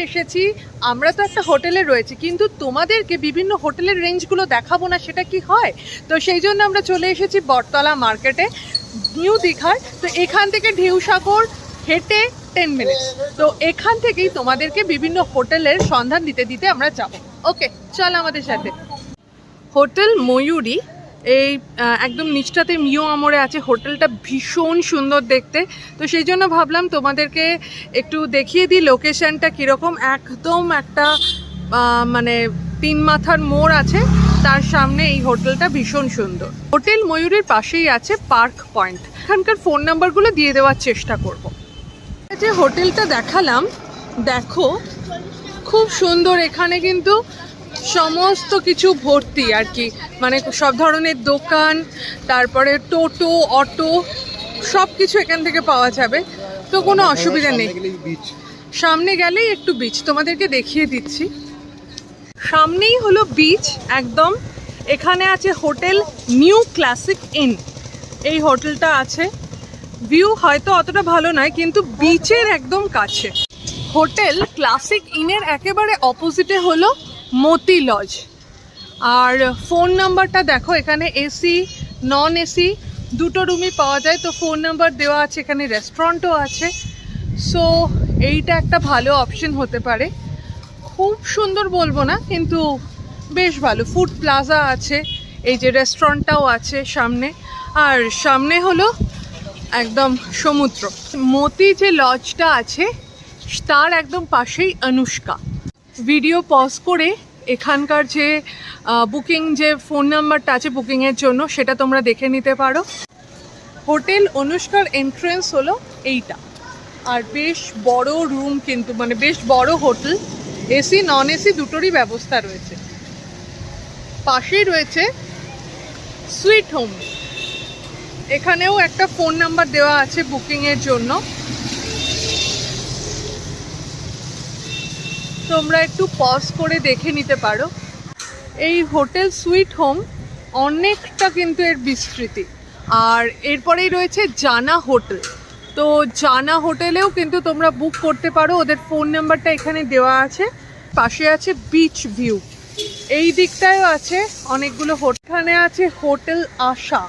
এসেছি, আমরা তো একটা হোটেলে রয়েছি, কিন্তু তোমাদেরকে বিভিন্ন হোটেলের রেঞ্জগুলো দেখাবো না, সেটা কি হয়? তো সেই জন্য আমরা চলে এসেছি বটতলা মার্কেটে, নিউ দীঘার। তো এখান থেকে ঢেউসাগর হেঁটে 10 মিনিটস। তো এখান থেকেই তোমাদেরকে বিভিন্ন হোটেলের সন্ধান দিতে দিতে আমরা যাব। ওকে, চল আমাদের সাথে। হোটেল ময়ূরী, এই একদম নিচটাতে মিও আমরে আছে। হোটেলটা ভীষণ সুন্দর দেখতে, তো সেই জন্য ভাবলাম তোমাদেরকে একটু দেখিয়ে দিই লোকেশনটা কীরকম। একদম একটা মানে 3 মাথার মোড় আছে, তার সামনে এই হোটেলটা ভীষণ সুন্দর। হোটেল ময়ূরীর পাশেই আছে পার্ক পয়েন্ট। এখানকার ফোন নাম্বারগুলো দিয়ে দেওয়ার চেষ্টা করব। যে হোটেলটা দেখালাম, দেখো খুব সুন্দর। এখানে কিন্তু সমস্ত কিছু ভর্তি আর কি, মানে সব ধরনের দোকান, তারপরে টোটো, অটো, সব কিছু এখান থেকে পাওয়া যাবে। তো কোনো অসুবিধা নেই। সামনে গেলেই একটু বিচ তোমাদেরকে দেখিয়ে দিচ্ছি। সামনেই হলো বিচ একদম। এখানে আছে হোটেল নিউ ক্লাসিক ইন, এই হোটেলটা আছে। ভিউ হয়তো অতটা ভালো নয়, কিন্তু বিচের একদম কাছে। হোটেল ক্লাসিক ইনের একেবারে অপোজিটে হলো মতি লজ। আর ফোন নাম্বারটা দেখো, এখানে এসি নন এসি দুটো রুমই পাওয়া যায়। তো ফোন নাম্বার দেওয়া আছে, এখানে রেস্টুরেন্টও আছে। সো এইটা একটা ভালো অপশন হতে পারে। খুব সুন্দর বলবো না, কিন্তু বেশ ভালো। ফুড প্লাজা আছে, এই যে রেস্টুরেন্টটাও আছে সামনে। আর সামনে হলো একদম সমুদ্র। মতি যে লজটা আছে তার একদম পাশেই অনুষ্কা। ভিডিও পজ করে এখানকার যে বুকিং, যে ফোন নাম্বারটা আছে বুকিংয়ের জন্য, সেটা তোমরা দেখে নিতে পারো। হোটেল অনুষ্কার এন্ট্রেন্স হলো এইটা। আর বেশ বড় রুম, কিন্তু মানে বেশ বড় হোটেল। এসি নন এসি দুটোরই ব্যবস্থা রয়েছে। পাশেই রয়েছে সুইট হোম, এখানেও একটা ফোন নাম্বার দেওয়া আছে বুকিংয়ের জন্য। তোমরা একটু পজ করে দেখে নিতে পারো। এই হোটেল সুইট হোম অনেকটা কিন্তু এর বিস্তৃতি। আর এরপরেই রয়েছে জানা হোটেল। তো জানা হোটেলেও কিন্তু তোমরা বুক করতে পারো, ওদের ফোন নাম্বারটা এখানে দেওয়া আছে। পাশে আছে বিচ ভিউ, এই দিকটায়ও আছে অনেকগুলো হোটেল। এখানে আছে হোটেল আশা,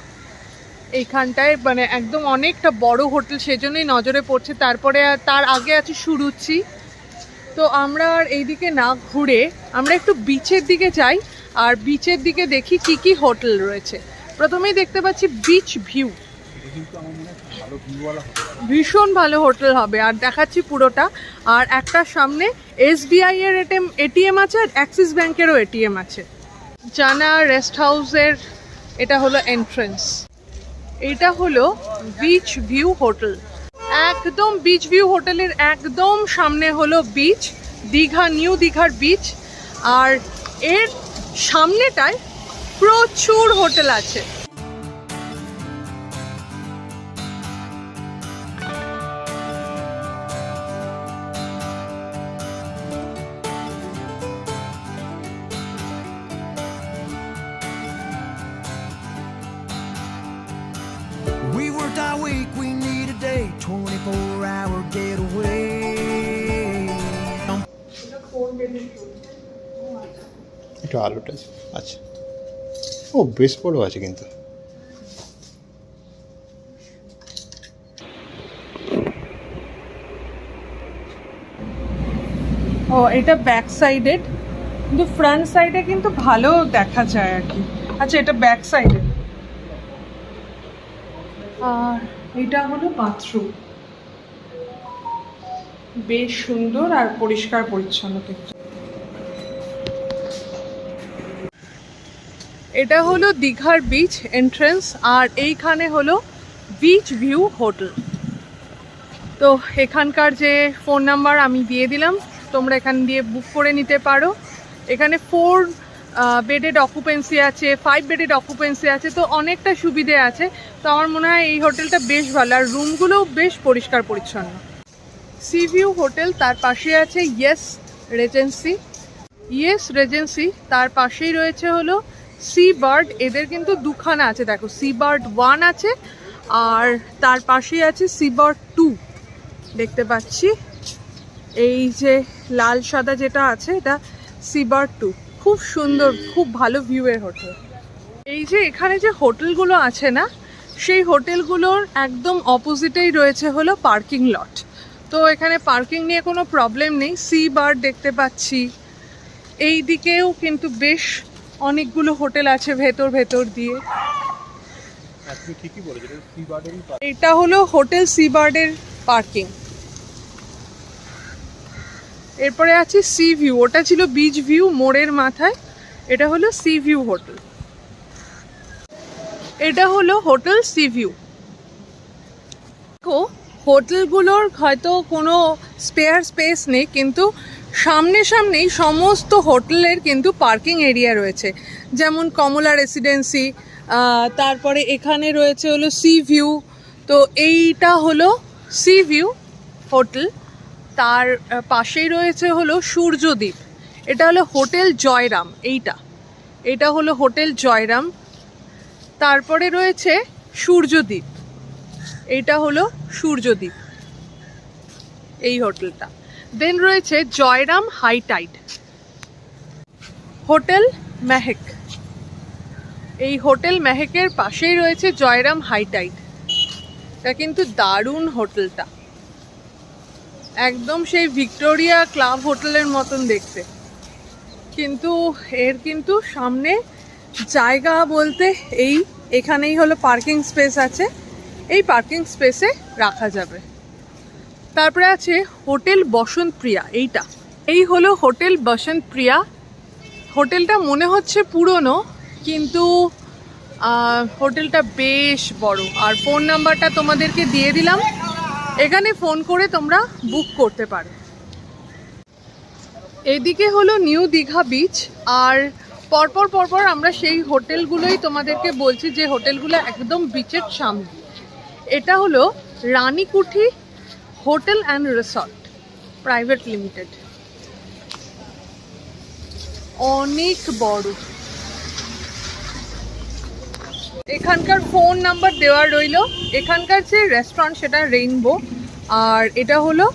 এইখানটায় মানে একদম অনেকটা বড় হোটেল, সেজন্যই নজরে পড়ছে। তারপরে তার আগে আছে সুরুচি। তো আমরা আর এইদিকে না ঘুরে আমরা একটু বিচের দিকে যাই, আর বিচের দিকে দেখি কি কি হোটেল রয়েছে। প্রথমেই দেখতে পাচ্ছি বিচ ভিউ, ভীষণ ভালো হোটেল হবে। আর দেখাচ্ছি পুরোটা। আর একটা সামনে SBI এর এটিএম আছে, আর অ্যাক্সিস ব্যাংকেরও এটিএম আছে। জানা রেস্ট হাউসের এটা হলো এন্ট্রেন্স। এটা হলো বিচ ভিউ হোটেল। একদম বিচ ভিউ হোটেলের একদম সামনে হলো বিচ, দীঘা, নিউ দীঘার বিচ। আর এর সামনেটায় প্রচুর হোটেল আছে। We worked our week, we need a day, 24-hour getaway. একটু আলোটা আচ্ছা, ও বেশ বড় আছে কিন্তু। ও এটা ব্যাক সাইডেড, কিন্তু ফ্রন্ট সাইডে কিন্তু ভালো দেখা যায় আর কি। আচ্ছা, এটা ব্যাক সাইডে। আর এটা হলো বাথরুম, বেশ সুন্দর আর পরিষ্কার পরিচ্ছন্ন কিন্তু। এটা হলো দীঘার বিচ এন্ট্রেন্স, আর এইখানে হলো বিচ ভিউ হোটেল। তো এখানকার যে ফোন নাম্বার আমি দিয়ে দিলাম, তোমরা এখান দিয়ে বুক করে নিতে পারো। এখানে 4 বেডেড অকুপেন্সি আছে, 5 বেডেড অকুপেন্সি আছে, তো অনেকটা সুবিধে আছে। তো আমার মনে হয় এই হোটেলটা বেশ ভালো, আর রুমগুলোও বেশ পরিষ্কার পরিচ্ছন্ন। সি ভিউ হোটেল, তার পাশে আছে ইয়েস রেজেন্সি। ইয়েস রেজেন্সি তার পাশেই রয়েছে হলো সি বার্ড। এদের কিন্তু দুখানা আছে, দেখো সি বার্ড 1 আছে, আর তার পাশেই আছে সি বার্ড 2 দেখতে পাচ্ছি। এই যে লাল সাদা যেটা আছে এটা সিবার 2, খুব সুন্দর, খুব ভালো ভিউয়ের হোটেল। এই যে এখানে যে হোটেলগুলো আছে না, সেই হোটেলগুলোর একদম অপোজিটেই রয়েছে হলো পার্কিং লট। তো এখানে পার্কিং নিয়ে কোনো প্রবলেম নেই। সি বার দেখতে পাচ্ছি, এই দিকেও কিন্তু বেশ অনেকগুলো হোটেল আছে ভেতর ভেতর দিয়ে। এটা হলো হোটেল সি বার্ডের পার্কিং। এরপরে আছে সি ভিউ, ওটা ছিল বিচ ভিউ মোড়ের মাথায়, এটা হলো সি ভিউ হোটেল। এটা হলো হোটেল সি ভিউ। হোটেলগুলোর হয়তো কোনো স্পেয়ার স্পেস নেই, কিন্তু সামনে সামনেই সমস্ত হোটেলের কিন্তু পার্কিং এরিয়া রয়েছে। যেমন কমলা রেসিডেন্সি, তারপরে এখানে রয়েছে হলো সি ভিউ। তো এইটা হলো সি ভিউ হোটেল, তার পাশেই রয়েছে হলো সূর্যদ্বীপ, এটা হলো হোটেল জয়রাম। এটা হলো হোটেল জয়রাম। তারপরে রয়েছে সূর্যদ্বীপ, এইটা হলো সূর্যদ্বীপ, এই হোটেলটা। দেন রয়েছে Jayram High Tide, hotel Mehek. এই হোটেল মেহেকের পাশেই রয়েছে জয়রাম হাই টাইড। এটা কিন্তু দারুণ হোটেলটা, একদম সেই ভিক্টোরিয়া ক্লাব হোটেলের মতন দেখতে। কিন্তু এর কিন্তু সামনে জায়গা বলতে এখানেই হলো পার্কিং স্পেস আছে, এই পার্কিং স্পেসে রাখা যাবে। তারপরে আছে হোটেল বসন্ত প্রিয়া, এই হলো হোটেল বসন্ত প্রিয়া। হোটেলটা মনে হচ্ছে পুরনো, কিন্তু হোটেলটা বেশ বড়। আর ফোন নাম্বারটা তোমাদেরকে দিয়ে দিলাম, এখানে ফোন করে তোমরা বুক করতে পারো। এদিকে হলো নিউ দীঘা বিচ, আর পরপর পরপর আমরা সেই হোটেলগুলোই তোমাদেরকে বলছি যে হোটেলগুলো একদম বিচের সামনে। এটা হলো Ranikuthi hotel and resort private limited, অনেক বড়। এখানকার ফোন নাম্বার দেওয়া রইল। এখানকার যে রেস্টুরেন্ট সেটা রেইনবো, আর এটা হলো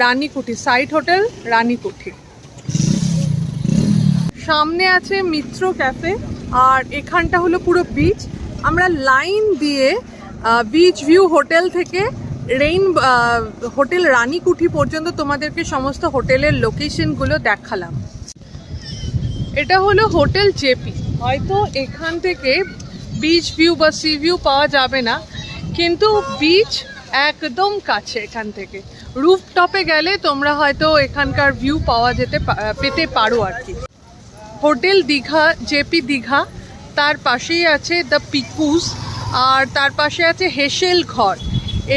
রানীকুঠি সাইট হোটেল রানীকুঠি। সামনে আছে মিত্র ক্যাফে, আর এখানটা হলো পুরো বিচ। আমরা লাইন দিয়ে বিচ ভিউ হোটেল থেকে হোটেল রানীকুঠি পর্যন্ত তোমাদেরকে সমস্ত হোটেলের লোকেশনগুলো দেখালাম। এটা হলো হোটেল জেপি। হয়তো এখান থেকে বিচ ভিউ বা সি ভিউ পাওয়া যাবে না, কিন্তু বিচ একদম কাছে। এখান থেকে রুফটপে গেলে তোমরা হয়তো এখানকার ভিউ পেতে পারো আর কি। হোটেল দীঘা, জেপি দীঘা, তার পাশেই আছে দ্য পিকুস, আর তার পাশে আছে হেসেল ঘর।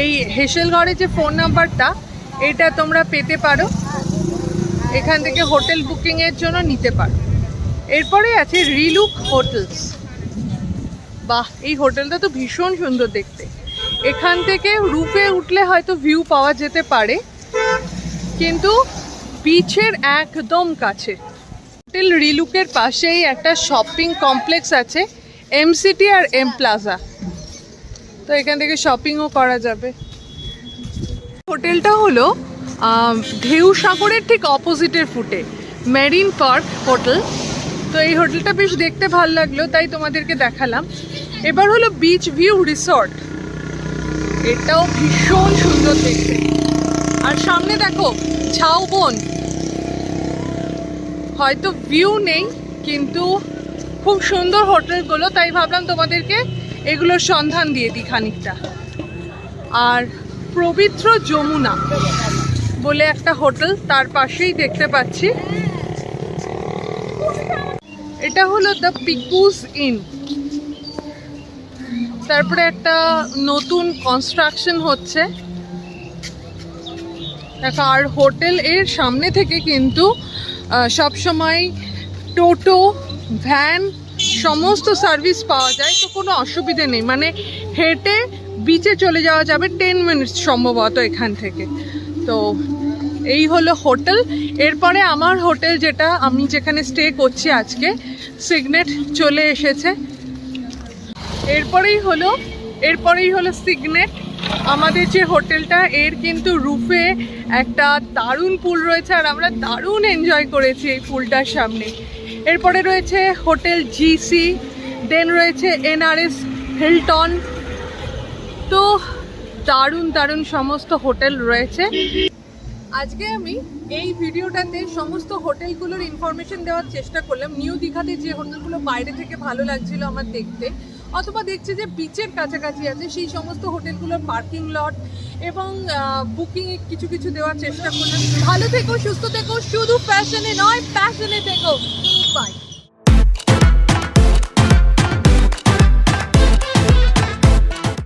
এই হেসেল ঘরের যে ফোন নাম্বারটা, এটা তোমরা পেতে পারো, এখান থেকে হোটেল বুকিংয়ের জন্য নিতে পারো। এরপরে আছে রিলুক হোটেলস। বাহ, এই হোটেলটা তো ভীষণ সুন্দর দেখতে। এখান থেকে রুফে উঠলে হয়তো ভিউ পাওয়া যেতে পারে, কিন্তু বিচের একদম কাছে। হোটেল রিলুকের পাশেই একটা শপিং কমপ্লেক্স আছে, এমসিটি আর এম প্লাজা, তো এখান থেকে শপিংও করা যাবে। হোটেলটা হলো ঢেউ সাগরের ঠিক অপোজিটের ফুটে মেরিন পার্ক হোটেল। তো এই হোটেলটা বেশ দেখতে ভালো লাগলো, তাই তোমাদেরকে দেখালাম। এবার হলো বিচ ভিউ রিসর্ট, এটাও ভীষণ সুন্দর দেখতে। আর সামনে দেখো ঝাউবন, হয়তো ভিউ নেই, কিন্তু খুব সুন্দর হোটেলগুলো, তাই ভাবলাম তোমাদেরকে এগুলোর সন্ধান দিয়ে দিই খানিকটা। আর পবিত্র যমুনা বলে একটা হোটেল তার পাশেই দেখতে পাচ্ছি, এটা হলো দ্য পিকুস ইন। তারপরে একটা নতুন কনস্ট্রাকশন হচ্ছে, আর হোটেল এর সামনে থেকে কিন্তু সবসময় টোটো, ভ্যান, সমস্ত সার্ভিস পাওয়া যায়, তো কোনো অসুবিধে নেই। মানে হেঁটে বিচে চলে যাওয়া যাবে 10 মিনিট সম্ভবত এখান থেকে। তো এই হলো হোটেল। এরপরে আমার হোটেল, যেটা আমি যেখানে স্টে করছি আজকে, সিগনেট চলে এসেছে। এরপরেই হলো এরপরেই হলো সিগনেট। আমাদের যে হোটেলটা এর কিন্তু রুফে একটা দারুণ পুল রয়েছে, আর আমরা দারুণ এনজয় করেছি এই পুলটার সামনে। এরপরে রয়েছে হোটেল জিসি, দেন রয়েছে এনআরএস হিলটন। তো দারুণ দারুণ সমস্ত হোটেল রয়েছে। আজকে আমি এই ভিডিওটাতে সমস্ত হোটেলগুলোর ইনফরমেশন দেওয়ার চেষ্টা করলাম। নিউ দীঘাতে যে হোটেলগুলো বাইরে থেকে ভালো লাগছিল আমার দেখতে, অথবা দেখছি যে বিচের কাছাকাছি আছে, সেই সমস্ত হোটেলগুলোর পার্কিং লট এবং বুকিং কিছু কিছু দেওয়ার চেষ্টা করলাম। ভালো থেকো, সুস্থ থেকো, শুধু ফ্যাশনে নয় প্যাশনে থেকো।